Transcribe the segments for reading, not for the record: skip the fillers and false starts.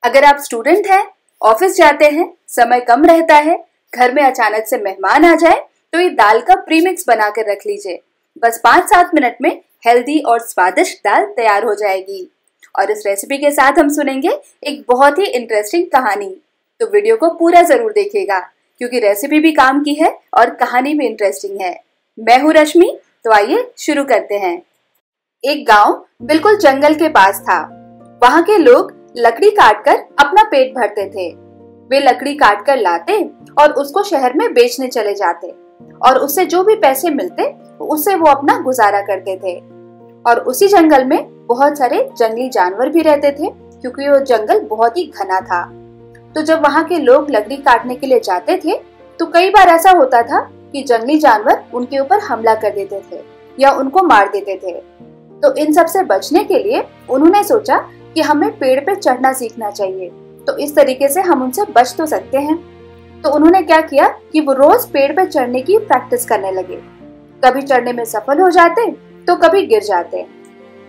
अगर आप स्टूडेंट हैं, ऑफिस जाते हैं, समय कम रहता है, घर में अचानक से मेहमान आ जाए तो ये दाल का प्रीमिक्स बना कर रख लीजिए। बस 5-7 मिनट में हेल्दी और स्वादिष्ट दाल तैयार हो जाएगी। और इस रेसिपी के साथ हम सुनेंगे एक बहुत ही इंटरेस्टिंग कहानी। तो वीडियो को पूरा जरूर देखिएगा क्योंकि रेसिपी भी काम की है और कहानी भी इंटरेस्टिंग है। मैं हूँ रश्मि, तो आइए शुरू करते हैं। एक गांव बिल्कुल जंगल के पास था। वहाँ के लोग लकड़ी काटकर अपना पेट भरते थे। वे लकड़ी काटकर लाते और उसको शहर में बेचने चले जाते और उससे जो भी पैसे मिलते उससे वो अपना गुजारा करते थे। और उसी जंगल में बहुत सारे जंगली जानवर भी रहते थे क्योंकि वो जंगल बहुत ही घना था। तो जब वहाँ के लोग लकड़ी काटने के लिए जाते थे तो कई बार ऐसा होता था कि जंगली जानवर उनके ऊपर हमला कर देते थे या उनको मार देते थे। तो इन सब से बचने के लिए उन्होंने सोचा कि हमें पेड़ पे चढ़ना सीखना चाहिए, तो इस तरीके से हम उनसे बच तो सकते हैं। तो उन्होंने क्या किया कि वो रोज पेड़ पे चढ़ने की प्रैक्टिस करने लगे। कभी चढ़ने में सफल हो जाते तो कभी गिर जाते।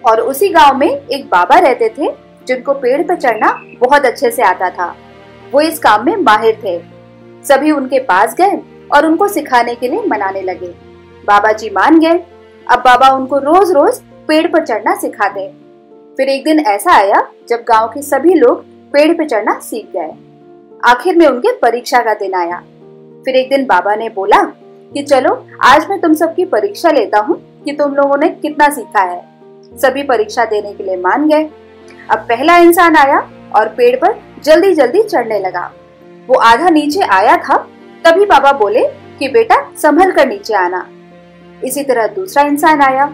और उसी गांव में एक बाबा रहते थे जिनको पेड़ पे चढ़ना बहुत अच्छे से आता था। वो इस काम में माहिर थे। सभी उनके पास गए और उनको सिखाने के लिए मनाने लगे। बाबा जी मान गए। अब बाबा उनको रोज रोज पेड़ पर चढ़ना सिखाते। फिर एक दिन ऐसा आया जब गांव के सभी लोग पेड़ पे चढ़ना सीख गए। आखिर में उनके परीक्षा का दिन आया। फिर एक दिन बाबा ने बोला कि चलो आज मैं तुम सबकी परीक्षा लेता हूँ कि तुम लोगों ने कितना सीखा है। सभी परीक्षा देने के लिए मान गए। अब पहला इंसान आया और पेड़ पर जल्दी जल्दी चढ़ने लगा। वो आधा नीचे आया था, तभी बाबा बोले कि बेटा संभल कर नीचे आना। इसी तरह दूसरा इंसान आया,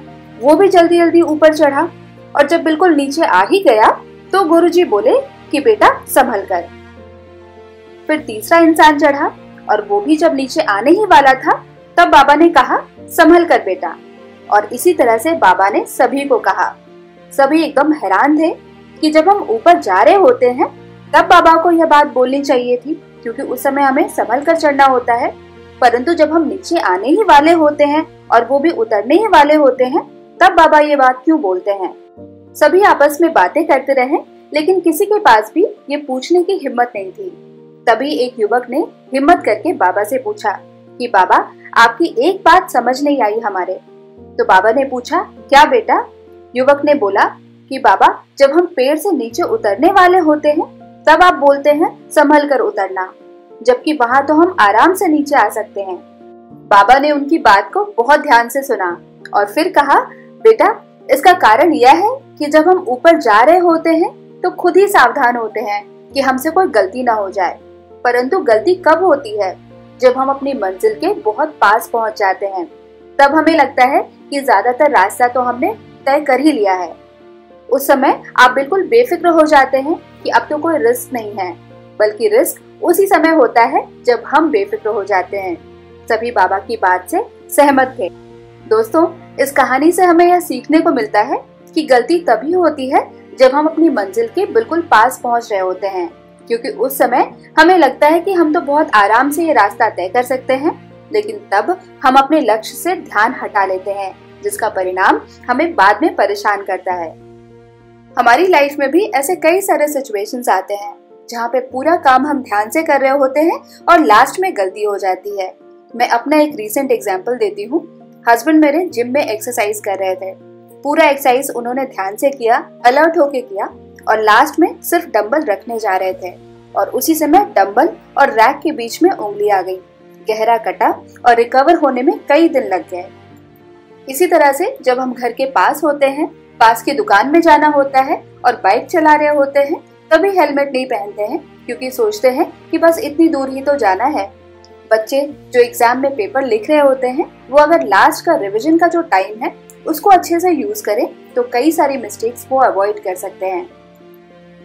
वो भी जल्दी जल्दी ऊपर चढ़ा और जब बिल्कुल नीचे आ ही गया तो गुरुजी बोले कि बेटा संभल कर। फिर तीसरा इंसान चढ़ा और वो भी जब नीचे आने ही वाला था तब बाबा ने कहा संभल कर बेटा। और इसी तरह से बाबा ने सभी को कहा। सभी एकदम हैरान थे कि जब हम ऊपर जा रहे होते हैं तब बाबा को यह बात बोलनी चाहिए थी क्योंकि उस समय हमें संभल कर चढ़ना होता है, परंतु जब हम नीचे आने ही वाले होते हैं और वो भी उतरने ही वाले होते हैं तब बाबा ये बात क्यों बोलते हैं। सभी आपस में बातें करते रहे लेकिन किसी के पास भी ये पूछने की हिम्मत नहीं थी। तभी एक युवक ने हिम्मत करके बाबा से पूछा कि बाबा आपकी एक बात समझ नहीं आई हमारे। तो बाबा ने पूछा क्या बेटा। युवक ने बोला कि बाबा जब हम पेड़ से नीचे उतरने वाले होते हैं तब आप बोलते हैं संभल कर उतरना, जबकि वहाँ तो हम आराम से नीचे आ सकते हैं। बाबा ने उनकी बात को बहुत ध्यान से सुना और फिर कहा बेटा इसका कारण यह है कि जब हम ऊपर जा रहे होते हैं तो खुद ही सावधान होते हैं कि हमसे कोई गलती ना हो जाए, परंतु गलती कब होती है जब हम अपनी मंजिल के बहुत पास पहुंच जाते हैं। तब हमें लगता है कि ज्यादातर रास्ता तो हमने तय कर ही लिया है। उस समय आप बिल्कुल बेफिक्र हो जाते हैं कि अब तो कोई रिस्क नहीं है, बल्कि रिस्क उसी समय होता है जब हम बेफिक्र हो जाते हैं। सभी बाबा की बात से सहमत थे। दोस्तों, इस कहानी से हमें यह सीखने को मिलता है कि गलती तभी होती है जब हम अपनी मंजिल के बिल्कुल पास पहुंच रहे होते हैं, क्योंकि उस समय हमें लगता है कि हम तो बहुत आराम से ये रास्ता तय कर सकते हैं, लेकिन तब हम अपने लक्ष्य से ध्यान हटा लेते हैं, जिसका परिणाम हमें बाद में परेशान करता है। हमारी लाइफ में भी ऐसे कई सारे सिचुएशंस आते हैं जहाँ पे पूरा काम हम ध्यान से कर रहे होते हैं और लास्ट में गलती हो जाती है। मैं अपना एक रीसेंट एग्जांपल देती हूँ। हस्बैंड मेरे जिम में एक्सरसाइज कर रहे थे। पूरा एक्सरसाइज उन्होंने ध्यान से किया, अलर्ट होके किया और लास्ट में सिर्फ डंबल रखने जा रहे थे और उसी समय डंबल और रैक के बीच में उंगली आ गई। गहरा कटा और रिकवर होने में कई दिन लग गए। इसी तरह से जब हम घर के पास होते हैं, पास की दुकान में जाना होता है और बाइक चला रहे होते हैं, तभी हेलमेट नहीं पहनते हैं क्योंकि सोचते हैं कि बस इतनी दूर ही तो जाना है। बच्चे जो एग्जाम में पेपर लिख रहे होते हैं, वो अगर लास्ट का रिवीजन का जो टाइम है उसको अच्छे से यूज करें तो कई सारी मिस्टेक्स को अवॉइड कर सकते हैं।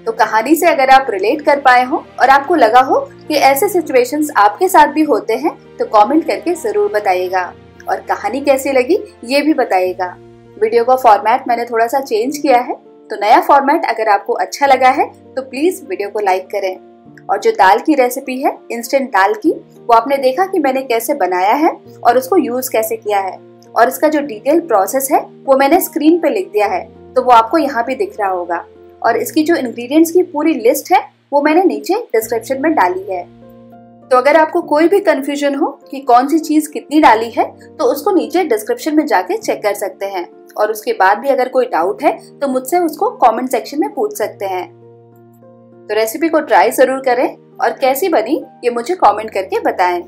तो कहानी से अगर आप रिलेट कर पाए हो और आपको लगा हो कि ऐसे सिचुएशंस आपके साथ भी होते हैं तो कमेंट करके जरूर बताइएगा और कहानी कैसी लगी ये भी बताइएगा। वीडियो का फॉर्मेट मैंने थोड़ा सा चेंज किया है, तो नया फॉर्मेट अगर आपको अच्छा लगा है तो प्लीज वीडियो को लाइक करें। और जो दाल की रेसिपी है, इंस्टेंट दाल की, वो आपने देखा कि मैंने कैसे बनाया है और उसको यूज कैसे किया है, और इसका जो डिटेल प्रोसेस है वो मैंने स्क्रीन पे लिख दिया है, तो वो आपको यहाँ पे दिख रहा होगा। और इसकी जो इंग्रेडिएंट्स की पूरी लिस्ट है वो मैंने नीचे डिस्क्रिप्शन में डाली है। तो अगर आपको कोई भी कंफ्यूजन हो कि कौन सी चीज कितनी डाली है तो उसको नीचे डिस्क्रिप्शन में जाके चेक कर सकते हैं, और उसके बाद भी अगर कोई डाउट है तो मुझसे उसको कमेंट सेक्शन में पूछ सकते हैं। तो रेसिपी को ट्राई जरूर करें और कैसी बनी ये मुझे कमेंट करके बताएं।